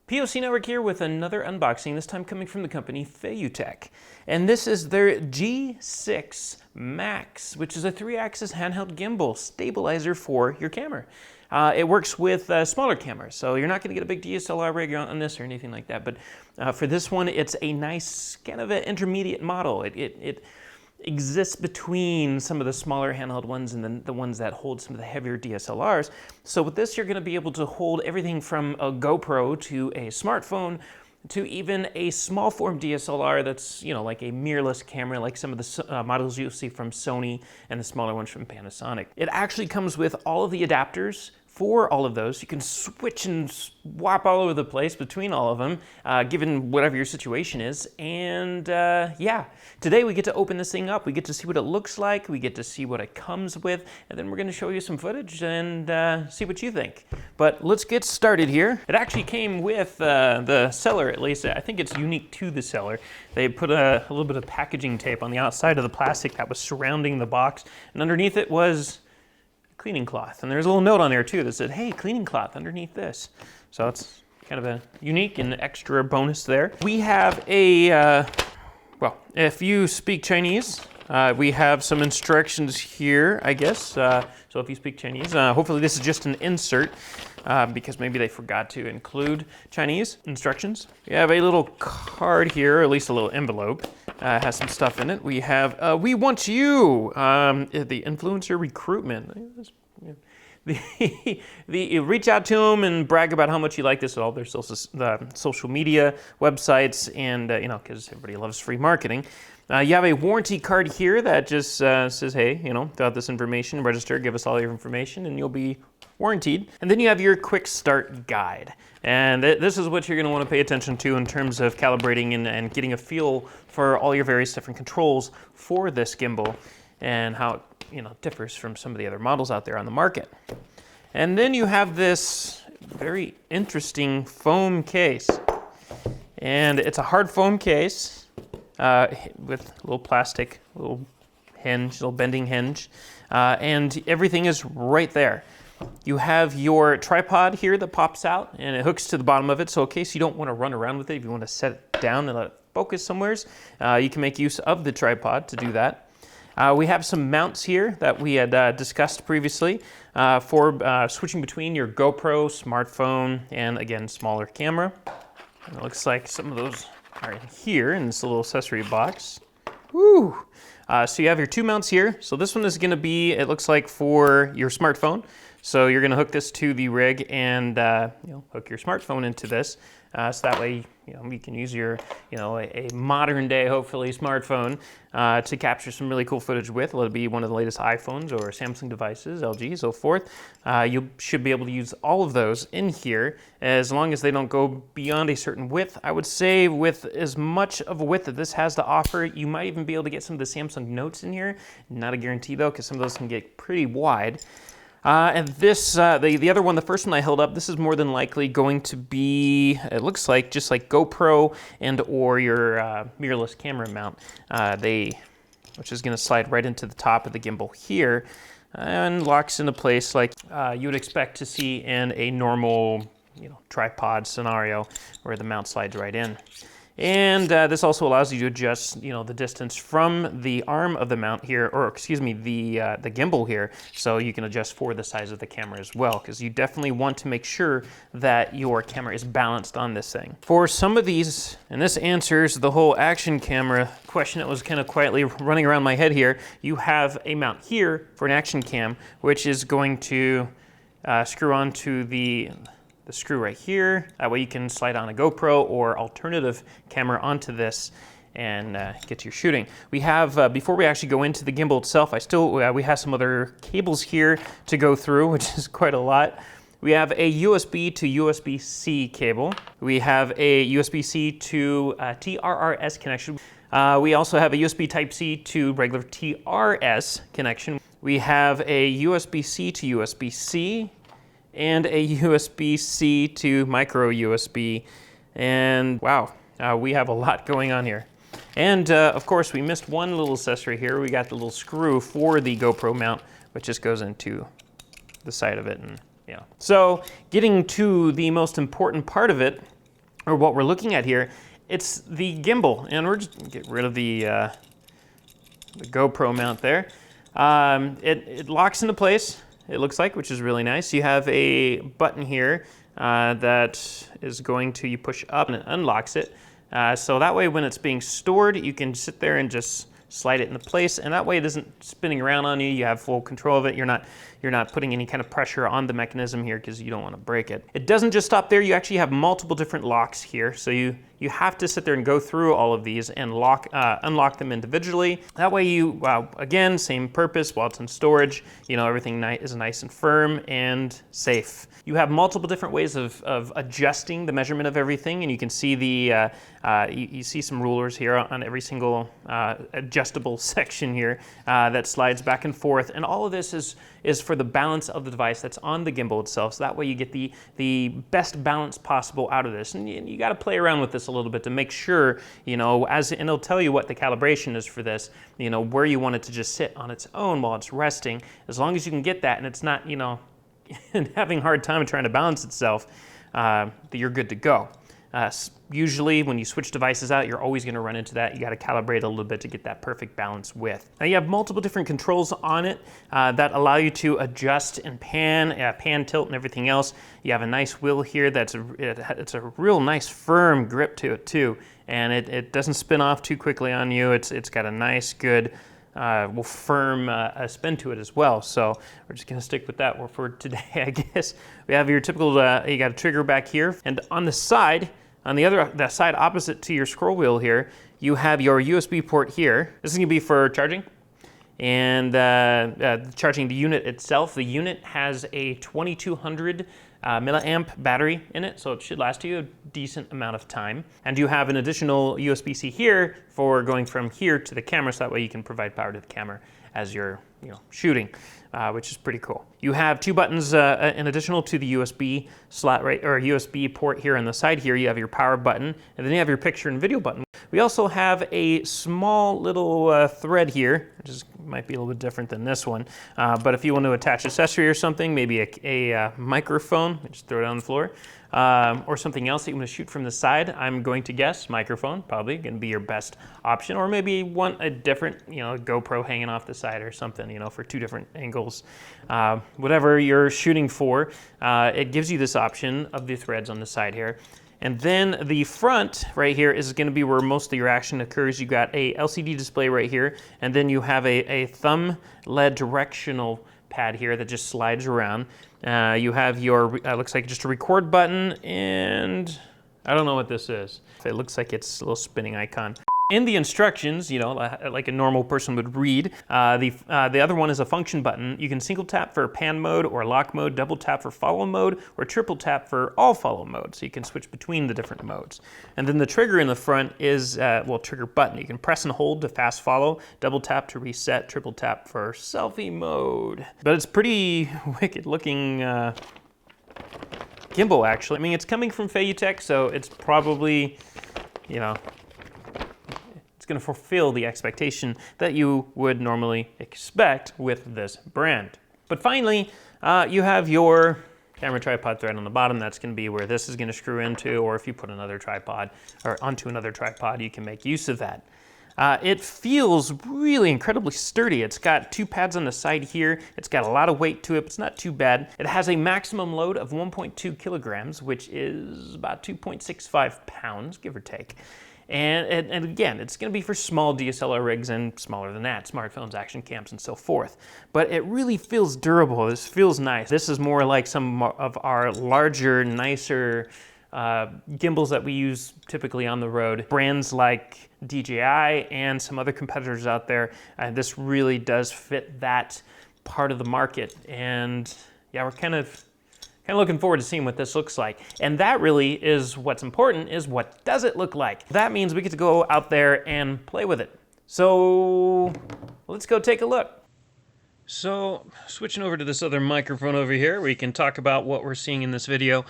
POC Network here with another unboxing, this time coming from the company FeiyuTech. And this is their G6 Max, which is a 3-axis handheld gimbal stabilizer for your camera. It works with smaller cameras, so you're not going to get a big DSLR rig on this or anything like that. But for this one, it's a nice kind of an intermediate model. It exists between some of the smaller handheld ones and then the ones that hold some of the heavier DSLRs. So with this, you're going to be able to hold everything from a GoPro to a smartphone to even a small form DSLR that's, you know, like a mirrorless camera, like some of the models you'll see from Sony and the smaller ones from Panasonic. It actually comes with all of the adapters for all of those. You can switch and swap all over the place between all of them, given whatever your situation is. And yeah, today we get to open this thing up. We get to see what it looks like. We get to see what it comes with. And then we're going to show you some footage and see what you think. But let's get started here. It actually came with the seller, at least. I think it's unique to the seller. They put a little bit of packaging tape on the outside of the plastic that was surrounding the box. And underneath it was cleaning cloth, and there's a little note on there too that said, hey, cleaning cloth underneath this. So it's kind of a unique and extra bonus there. We have a, well, if you speak Chinese, we have some instructions here, I guess. So if you speak Chinese, hopefully this is just an insert because maybe they forgot to include Chinese instructions. We have a little card here, or at least a little envelope. Has some stuff in it. We have, we want you, the influencer recruitment. You reach out to them and brag about how much you like this at all their social media websites, and you know, because everybody loves free marketing. You have a warranty card here that just says, hey, you know, fill out this information, register, give us all your information, and you'll be warranted. And then you have your quick start guide. And this is what you're going to want to pay attention to in terms of calibrating and getting a feel for all your various different controls for this gimbal and how it, you know, differs from some of the other models out there on the market. And then you have this very interesting foam case. And it's a hard foam case with a little plastic, little hinge, little bending hinge, and everything is right there. You have your tripod here that pops out and it hooks to the bottom of it. So in case you don't want to run around with it, if you want to set it down and let it focus somewheres, you can make use of the tripod to do that. We have some mounts here that we had discussed previously for switching between your GoPro, smartphone, and again, smaller camera. And it looks like some of those are here in this little accessory box. Woo! So you have your two mounts here. So this one is going to be, it looks like, for your smartphone. So you're going to hook this to the rig and you know, hook your smartphone into this. So that way, you know, you can use your, you know, a modern day, hopefully, smartphone to capture some really cool footage with. Let it be one of the latest iPhones or Samsung devices, LG, so forth. You should be able to use all of those in here as long as they don't go beyond a certain width. I would say with as much of a width that this has to offer, you might even be able to get some of the Samsung Notes in here. Not a guarantee though, because some of those can get pretty wide. And this, the other one, the first one I held up, this is more than likely going to be, it looks like, just like GoPro and or your mirrorless camera mount. Which is going to slide right into the top of the gimbal here and locks into place like you would expect to see in a normal, you know, tripod scenario where the mount slides right in. And this also allows you to adjust, you know, the distance from the arm of the mount here, or excuse me, the gimbal here, so you can adjust for the size of the camera as well, because you definitely want to make sure that your camera is balanced on this thing. For some of these, and this answers the whole action camera question that was kind of quietly running around my head here, you have a mount here for an action cam, which is going to screw onto the screw right here. That way you can slide on a GoPro or alternative camera onto this and get your shooting. We have, before we actually go into the gimbal itself, we have some other cables here to go through, which is quite a lot. We have a USB to USB-C cable. We have a USB-C to TRRS connection. We also have a USB Type-C to regular TRS connection. We have a USB-C to USB-C, and a USB-C to micro USB. And wow, we have a lot going on here. And of course, we missed one little accessory here. We got the little screw for the GoPro mount, which just goes into the side of it. And yeah. So getting to the most important part of it, or what we're looking at here, it's the gimbal. And we're just gonna get rid of the GoPro mount there. It locks into place, it looks like, which is really nice. You have a button here that is going to, you push up and it unlocks it. So that way when it's being stored, you can sit there and just slide it into place, and that way it isn't spinning around on you. You have full control of it. You're not putting any kind of pressure on the mechanism here because you don't want to break it. It doesn't just stop there. You actually have multiple different locks here. So you have to sit there and go through all of these and unlock them individually. That way you, again, same purpose while it's in storage, you know, everything is nice and firm and safe. You have multiple different ways of adjusting the measurement of everything, and you can see the, you see some rulers here on every single adjustable section here that slides back and forth, and all of this is for the balance of the device that's on the gimbal itself, so that way you get the best balance possible out of this. And you got to play around with this a little bit to make sure, you know, and it'll tell you what the calibration is for this, you know, where you want it to just sit on its own while it's resting. As long as you can get that and it's not, you know, having a hard time trying to balance itself, you're good to go. Usually when you switch devices out, you're always going to run into that. You got to calibrate a little bit to get that perfect balance width. Now you have multiple different controls on it that allow you to adjust and pan, tilt, and everything else. You have a nice wheel here it's a real nice firm grip to it too, and it doesn't spin off too quickly on you. It's got a nice, good, firm spin to it as well. So we're just gonna stick with that for today, I guess. We have your typical, you got a trigger back here, and on the side, on the side opposite to your scroll wheel here, you have your USB port here. This is gonna be for charging, and charging the unit itself. The unit has a 2200 milliamp battery in it, so it should last you a decent amount of time. And you have an additional USB-C here for going from here to the camera, so that way you can provide power to the camera as you're, you know, shooting, which is pretty cool. You have two buttons in additional to the USB slot, right, or USB port here on the side here. You have your power button, and then you have your picture and video button. We also have a small little thread here, which might be a little bit different than this one. But if you want to attach accessory or something, maybe a microphone, just throw it on the floor, or something else that you want to shoot from the side, I'm going to guess microphone, probably going to be your best option. Or maybe you want a different, you know, GoPro hanging off the side or something, you know, for two different angles. Whatever you're shooting for, it gives you this option of the threads on the side here. And then the front right here is going to be where most of your action occurs. You got a LCD display right here, and then you have a thumb-led directional pad here that just slides around. You have your, looks like just a record button, and I don't know what this is. It looks like it's a little spinning icon. In the instructions, you know, like a normal person would read, the other one is a function button. You can single tap for pan mode or lock mode, double tap for follow mode, or triple tap for all follow mode, so you can switch between the different modes. And then the trigger in the front is, well, trigger button. You can press and hold to fast follow, double tap to reset, triple tap for selfie mode. But it's pretty wicked looking gimbal, actually. I mean, it's coming from FeiyuTech, so it's probably, you know, it's going to fulfill the expectation that you would normally expect with this brand. But finally, you have your camera tripod thread on the bottom. That's going to be where this is going to screw into, or if you put another tripod or onto another tripod, you can make use of that. It feels really incredibly sturdy. It's got two pads on the side here. It's got a lot of weight to it, but it's not too bad. It has a maximum load of 1.2 kilograms, which is about 2.65 pounds, give or take. And again, it's going to be for small DSLR rigs and smaller than that, smartphones, action cams, and so forth. But it really feels durable. This feels nice. This is more like some of our larger, nicer gimbals that we use typically on the road. Brands like DJI and some other competitors out there, this really does fit that part of the market. And yeah, we're kind of looking forward to seeing what this looks like. And that really is what's important, is what does it look like? That means we get to go out there and play with it. So let's go take a look. So switching over to this other microphone over here, we can talk about what we're seeing in this video.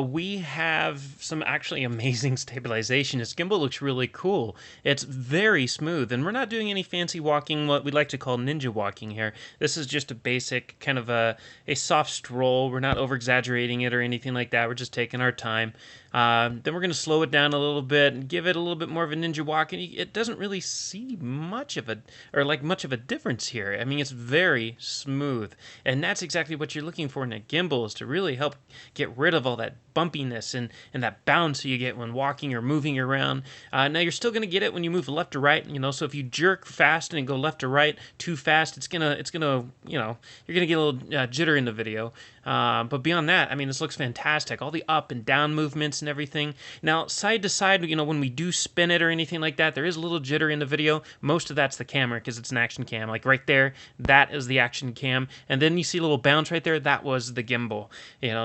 We have some actually amazing stabilization. This gimbal looks really cool. It's very smooth, and we're not doing any fancy walking, what we like to call ninja walking here. This is just a basic kind of a soft stroll. We're not over-exaggerating it or anything like that. We're just taking our time. Then we're going to slow it down a little bit and give it a little bit more of a ninja walk, and it doesn't really see much of a difference here. I mean, it's very smooth, and that's exactly what you're looking for in a gimbal, is to really help get rid of all that bumpiness and that bounce you get when walking or moving around. Now you're still going to get it when you move left to right, so if you jerk fast and go left to right too fast, it's gonna you're gonna get a little jitter in the video. But beyond that, I mean, this looks fantastic. All the up and down movements and everything. Now, side to side, when we do spin it or anything like that, there is a little jitter in the video. Most of that's the camera because it's an action cam. Like right there, that is the action cam. And then you see a little bounce right there. That was the gimbal.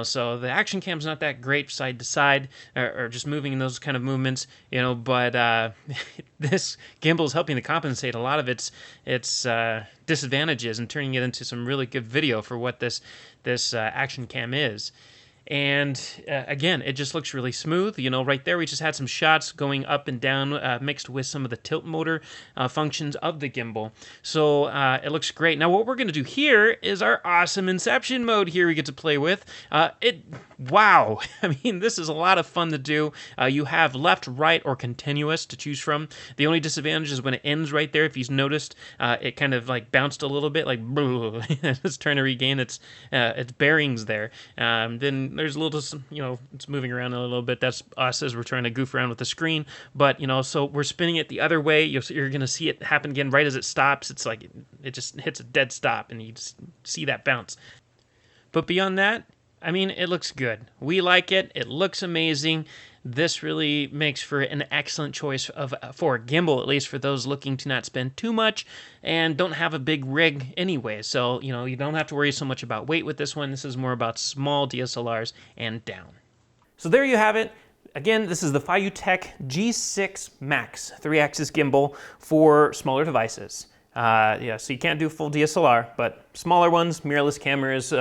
So the action cam's not that great side to side or just moving in those kind of movements. But this gimbal is helping to compensate a lot of its disadvantages and turning it into some really good video for what this action cam is. And again, it just looks really smooth. Right there we just had some shots going up and down mixed with some of the tilt motor functions of the gimbal. So it looks great. Now what we're going to do here is our awesome Inception mode here we get to play with. Wow! I mean, this is a lot of fun to do. You have left, right, or continuous to choose from. The only disadvantage is when it ends right there. If you've noticed, it kind of like bounced a little bit, like it's trying to regain its bearings there. Then there's a little, it's moving around a little bit. That's us as we're trying to goof around with the screen. But, so we're spinning it the other way. You're going to see it happen again right as it stops. It's like it just hits a dead stop, and you just see that bounce. But beyond that, I mean, it looks good. We like it. It looks amazing. This really makes for an excellent choice for a gimbal, at least for those looking to not spend too much and don't have a big rig anyway. So, you don't have to worry so much about weight with this one. This is more about small DSLRs and down. So there you have it. Again, this is the FeiyuTech G6 Max 3-axis gimbal for smaller devices. So you can't do full DSLR, but smaller ones, mirrorless cameras,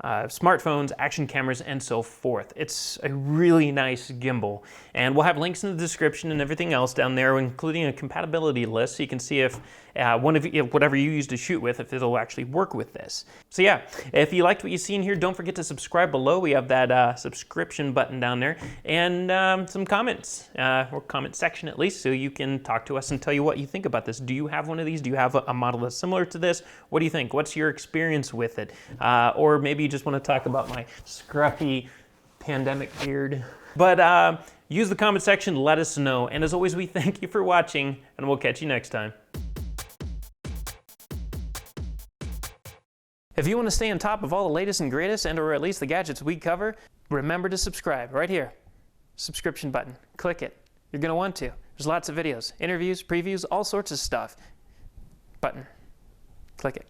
smartphones, action cameras, and so forth. It's a really nice gimbal, and we'll have links in the description and everything else down there, including a compatibility list, so you can see if whatever you use to shoot with, if it'll actually work with this. So yeah, if you liked what you see in here, don't forget to subscribe below. We have that subscription button down there, and some comments, or comment section at least, so you can talk to us and tell you what you think about this. Do you have one of these? Do you have a model that's similar to this? What do you think? What's your experience with it? Or maybe you just want to talk about my scruffy pandemic beard. But use the comment section, let us know. And as always, we thank you for watching, and we'll catch you next time. If you want to stay on top of all the latest and greatest, and or at least the gadgets we cover, remember to subscribe right here. Subscription button. Click it. You're going to want to. There's lots of videos, interviews, previews, all sorts of stuff. Button. Click it.